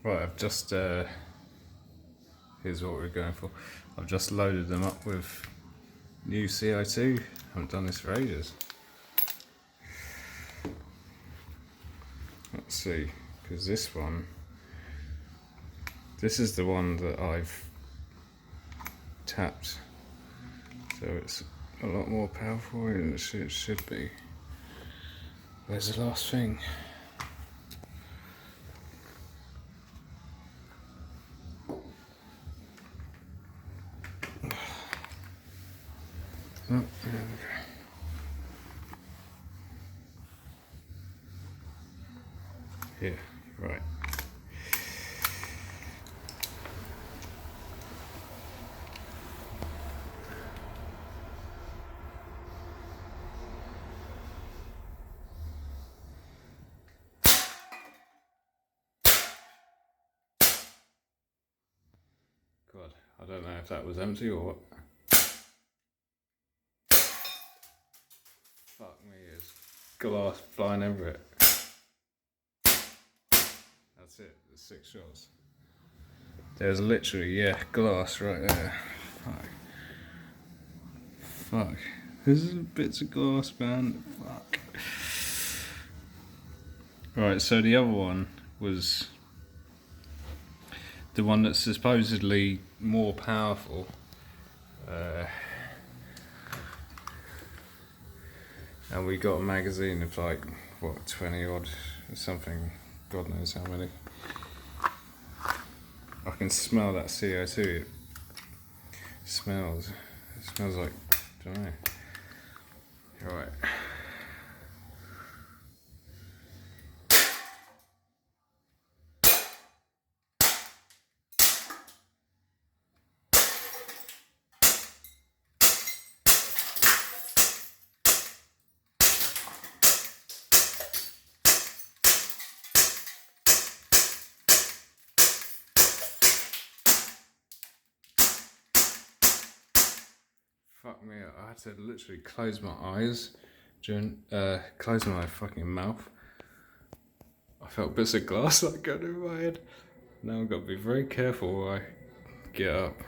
Right, I've just, here's what we're going for. I've just loaded them up with new CO2. Haven't done this for ages. Let's see, because this is the one that I've tapped. So it's a lot more powerful than it should be. Where's the last thing? Oh, there we go. Here, right. God, I don't know if that was empty or what. Fuck me, there's glass flying over it. That's it, there's 6 shots. There's literally, yeah, glass right there. Fuck. Fuck. There's bits of glass, man. Fuck. Right, so the other one was the one that's supposedly more powerful. And we got a magazine of like, what, 20 odd or something, God knows how many. I can smell that CO2, it smells like, I don't know. Right. Fuck me, I had to literally close my eyes during, close my fucking mouth. I felt bits of glass like going over my head. Now I've got to be very careful where I get up.